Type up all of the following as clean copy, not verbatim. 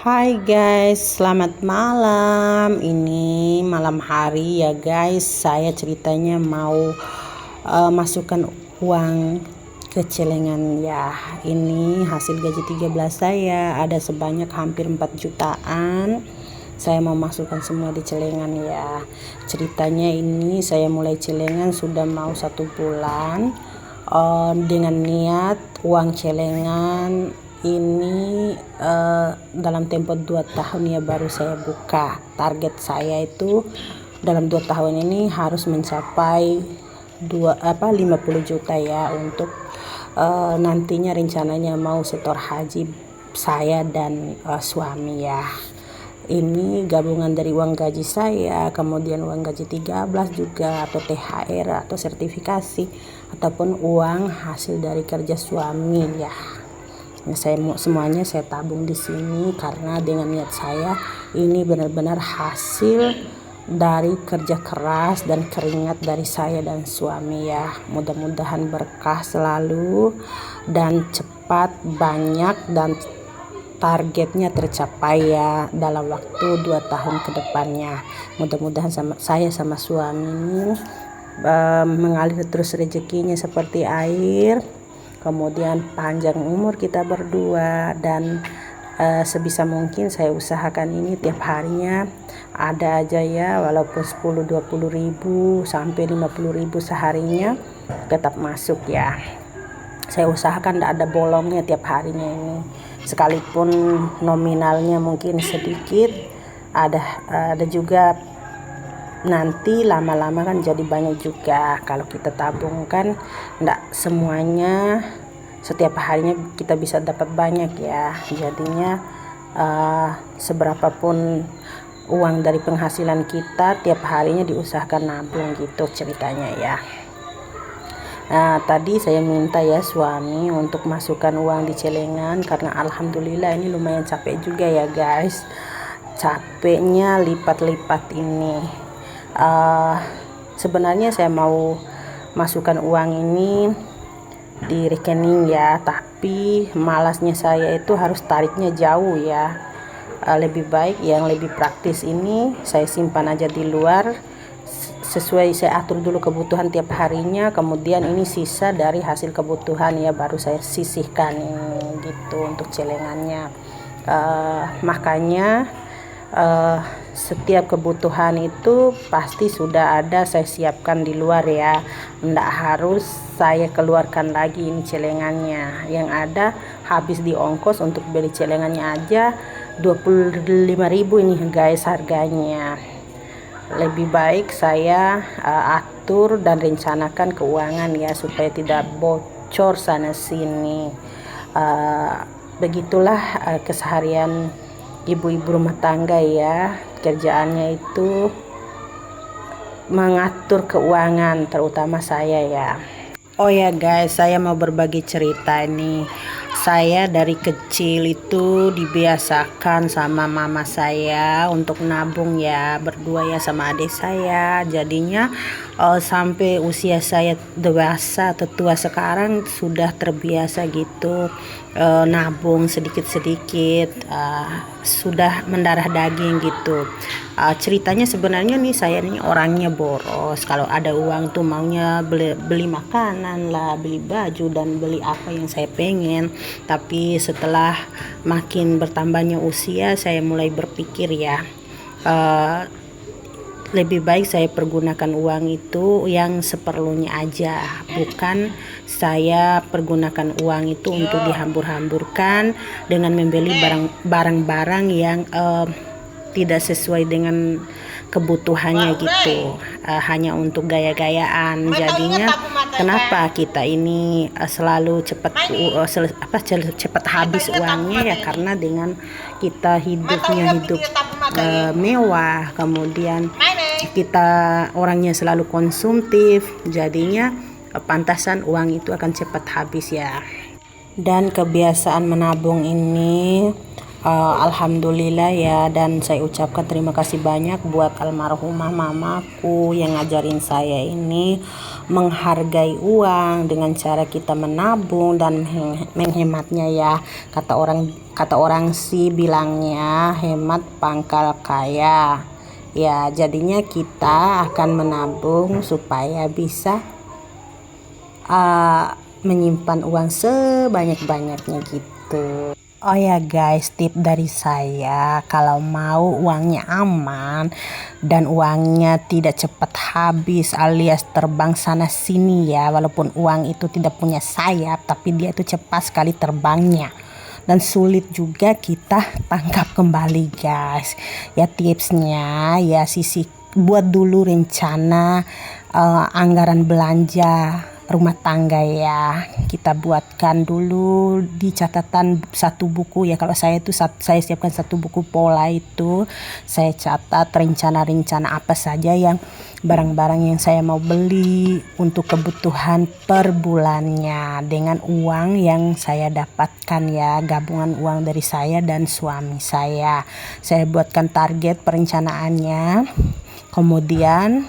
Hai guys, selamat malam. Ini malam hari ya guys. Saya ceritanya mau masukkan uang ke celengan ya. Ini hasil gaji 13 saya. Ada sebanyak hampir 4 jutaan. Saya mau masukkan semua di celengan ya. Ceritanya ini saya mulai celengan sudah mau 1 bulan. Dengan niat uang celengan ini dalam tempo 2 tahun ya baru saya buka. Target saya itu dalam 2 tahun ini harus mencapai 50 juta ya, untuk nantinya rencananya mau setor haji saya dan suami ya. Ini gabungan dari uang gaji saya, kemudian uang gaji 13 juga, atau THR atau sertifikasi, ataupun uang hasil dari kerja suami ya. Nah, semuanya saya tabung di sini karena dengan niat saya ini benar-benar hasil dari kerja keras dan keringat dari saya dan suami ya. Mudah-mudahan berkah selalu dan cepat, banyak, dan targetnya tercapai ya dalam waktu 2 tahun ke depannya. Mudah-mudahan saya sama suami ini mengalir terus rezekinya seperti air, kemudian panjang umur kita berdua, dan sebisa mungkin saya usahakan ini tiap harinya ada aja ya, walaupun 10-20 ribu sampai 50 ribu seharinya tetap masuk ya. Saya usahakan tidak ada bolongnya tiap harinya ini, sekalipun nominalnya mungkin sedikit, ada juga nanti lama-lama kan jadi banyak juga kalau kita tabungkan. Tidak semuanya setiap harinya kita bisa dapat banyak ya, jadinya seberapapun uang dari penghasilan kita tiap harinya diusahakan nabung gitu ceritanya ya. Nah, tadi saya minta ya suami untuk masukkan uang di celengan karena alhamdulillah ini lumayan capek juga ya guys. Capeknya lipat-lipat ini. Sebenarnya saya mau masukkan uang ini di rekening ya, tapi malasnya saya itu harus tariknya jauh ya. Lebih baik yang lebih praktis ini saya simpan aja di luar. Sesuai saya atur dulu kebutuhan tiap harinya, kemudian ini sisa dari hasil kebutuhan ya baru saya sisihkan gitu untuk celengannya. Makanya setiap kebutuhan itu pasti sudah ada saya siapkan di luar ya, enggak harus saya keluarkan lagi ini celengannya. Yang ada habis di ongkos untuk beli celengannya aja 25 ribu ini guys harganya. Lebih baik saya atur dan rencanakan keuangan ya supaya tidak bocor sana sini. Begitulah keseharian ibu-ibu rumah tangga ya. Kerjaannya itu mengatur keuangan, terutama saya ya. Oh ya guys, saya mau berbagi cerita nih. Saya dari kecil itu dibiasakan sama mama saya untuk nabung ya, berdua ya sama adik saya. Jadinya sampai usia saya dewasa atau tua sekarang sudah terbiasa gitu nabung sedikit-sedikit, sudah mendarah daging gitu. Ceritanya sebenarnya nih saya nih orangnya boros. Kalau ada uang tuh maunya beli makanan lah, beli baju, dan beli apa yang saya pengen. Tapi setelah makin bertambahnya usia saya mulai berpikir ya, lebih baik saya pergunakan uang itu yang seperlunya aja, bukan saya pergunakan uang itu untuk dihambur-hamburkan dengan membeli barang-barang yang tidak sesuai dengan kebutuhannya gitu, hanya untuk gaya-gayaan. Jadinya kenapa kita ini selalu cepat habis uangnya ya, karena dengan kita hidupnya hidup mewah, kemudian kita orangnya selalu konsumtif, jadinya pantasan uang itu akan cepat habis ya. Dan kebiasaan menabung ini Alhamdulillah ya, dan saya ucapkan terima kasih banyak buat almarhumah mamaku yang ngajarin saya ini menghargai uang dengan cara kita menabung dan menghematnya ya. Kata orang sih bilangnya hemat pangkal kaya. Ya, jadinya kita akan menabung supaya bisa menyimpan uang sebanyak-banyaknya gitu. Oh ya guys, tip dari saya, kalau mau uangnya aman dan uangnya tidak cepat habis alias terbang sana sini ya, walaupun uang itu tidak punya sayap tapi dia itu cepat sekali terbangnya dan sulit juga kita tangkap kembali guys. Ya tipsnya ya buat dulu rencana anggaran belanja rumah tangga ya, kita buatkan dulu di catatan satu buku ya. Kalau saya itu saya siapkan satu buku pola, itu saya catat rencana-rencana apa saja yang barang-barang yang saya mau beli untuk kebutuhan per bulannya dengan uang yang saya dapatkan ya, gabungan uang dari saya dan suami saya buatkan target perencanaannya. Kemudian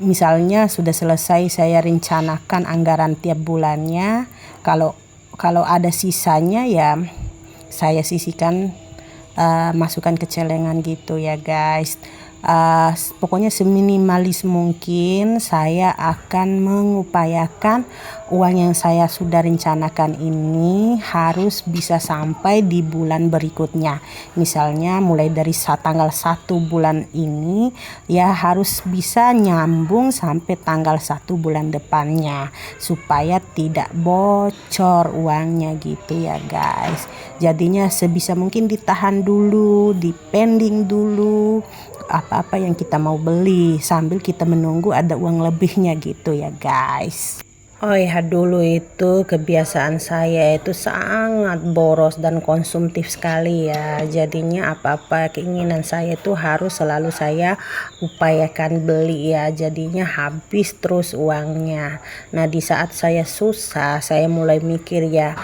misalnya sudah selesai saya rencanakan anggaran tiap bulannya, kalau ada sisanya ya saya sisihkan, masukkan ke celengan gitu ya guys. Pokoknya seminimalis mungkin saya akan mengupayakan uang yang saya sudah rencanakan ini harus bisa sampai di bulan berikutnya. Misalnya mulai dari tanggal 1 bulan ini ya harus bisa nyambung sampai tanggal 1 bulan depannya supaya tidak bocor uangnya gitu ya guys. Jadinya sebisa mungkin ditahan dulu, dipending dulu apa-apa yang kita mau beli sambil kita menunggu ada uang lebihnya gitu ya guys. Oh ya, dulu itu kebiasaan saya itu sangat boros dan konsumtif sekali ya. Jadinya apa-apa keinginan saya itu harus selalu saya upayakan beli ya. Jadinya habis terus uangnya. Nah, di saat saya susah, saya mulai mikir ya,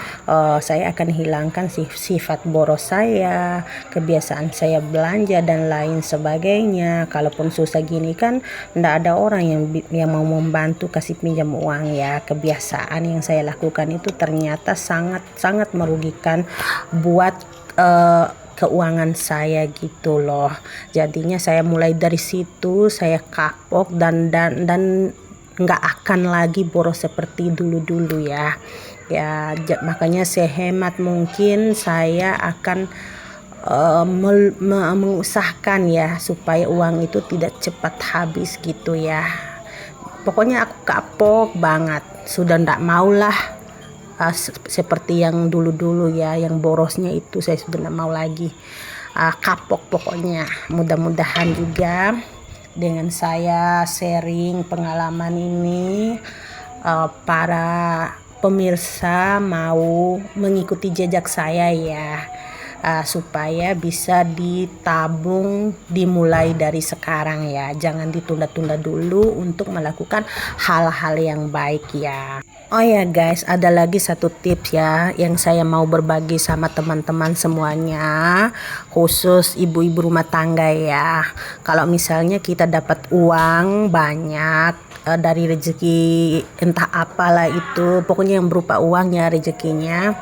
saya akan hilangkan sifat boros saya, kebiasaan saya belanja dan lain sebagainya. Kalaupun susah gini kan enggak ada orang yang mau membantu kasih pinjam uang ya. Kebiasaan yang saya lakukan itu ternyata sangat merugikan buat keuangan saya gitu loh. Jadinya saya mulai dari situ saya kapok dan nggak akan lagi boros seperti dulu ya. Makanya sehemat mungkin saya akan mengusahakan ya supaya uang itu tidak cepat habis gitu ya. Pokoknya aku kapok banget, sudah ndak maulah seperti yang dulu ya, yang borosnya itu saya sudah ndak mau lagi. Kapok pokoknya. Mudah-mudahan juga dengan saya sharing pengalaman ini para pemirsa mau mengikuti jejak saya ya, supaya bisa ditabung dimulai dari sekarang ya, jangan ditunda-tunda dulu untuk melakukan hal-hal yang baik ya. Oh ya guys, ada lagi satu tips ya yang saya mau berbagi sama teman-teman semuanya, khusus ibu-ibu rumah tangga ya. Kalau misalnya kita dapat uang banyak dari rezeki entah apalah itu, pokoknya yang berupa uang ya rezekinya,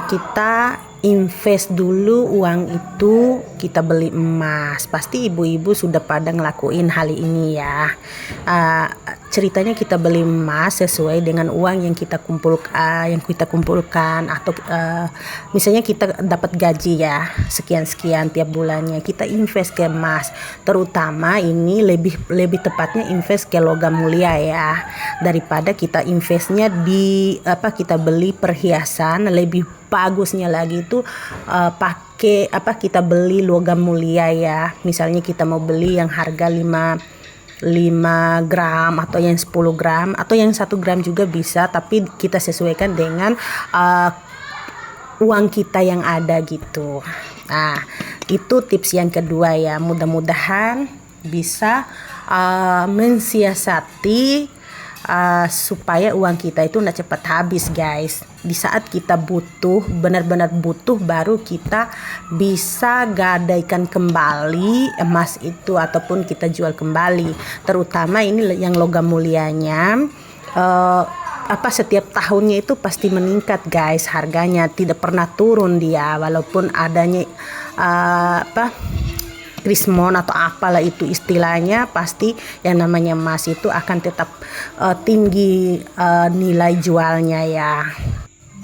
kita invest dulu uang itu, kita beli emas. Pasti ibu-ibu sudah pada ngelakuin hal ini ya. Ceritanya kita beli emas sesuai dengan uang yang kita kumpulkan, atau misalnya kita dapat gaji ya sekian-sekian tiap bulannya, kita invest ke emas. Terutama ini lebih tepatnya invest ke logam mulia ya, daripada kita investnya di kita beli perhiasan. Lebih bagusnya lagi itu kita beli logam mulia ya. Misalnya kita mau beli yang harga 5 gram atau yang 10 gram atau yang 1 gram juga bisa, tapi kita sesuaikan dengan uang kita yang ada gitu. Nah, itu tips yang kedua ya. Mudah-mudahan bisa mensiasati supaya uang kita itu nggak cepat habis guys. Di saat kita butuh, benar-benar butuh, baru kita bisa gadaikan kembali emas itu ataupun kita jual kembali. Terutama ini yang logam mulianya, setiap tahunnya itu pasti meningkat guys, harganya tidak pernah turun dia, walaupun adanya krismon atau apalah itu istilahnya, pasti yang namanya emas itu akan tetap tinggi nilai jualnya ya.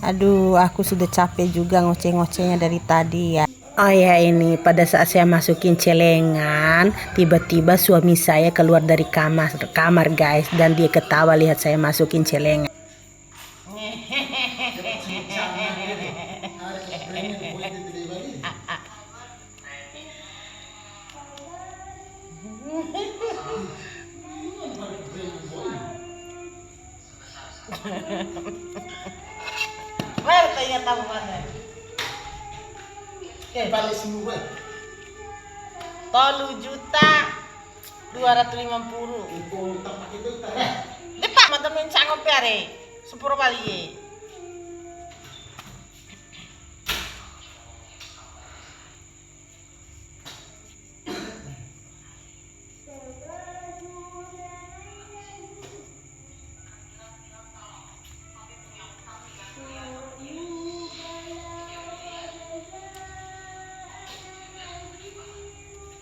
Aduh, aku sudah capek juga ngoceh-ngocehnya dari tadi ya. Oh ya, ini pada saat saya masukin celengan, tiba-tiba suami saya keluar dari kamar guys, dan dia ketawa lihat saya masukin celengan. Wah, tanya tahu mana? Balik semua. 3.250.000. Depak mata mencang ngopiare. 10 kali.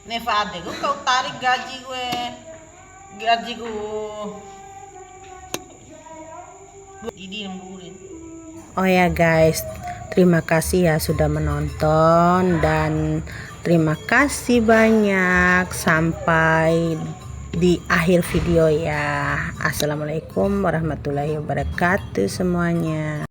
Neva adek kau tarik gaji gue. Didi nungguin. Oh ya guys, terima kasih ya sudah menonton, dan terima kasih banyak sampai di akhir video ya. Assalamualaikum warahmatullahi wabarakatuh semuanya.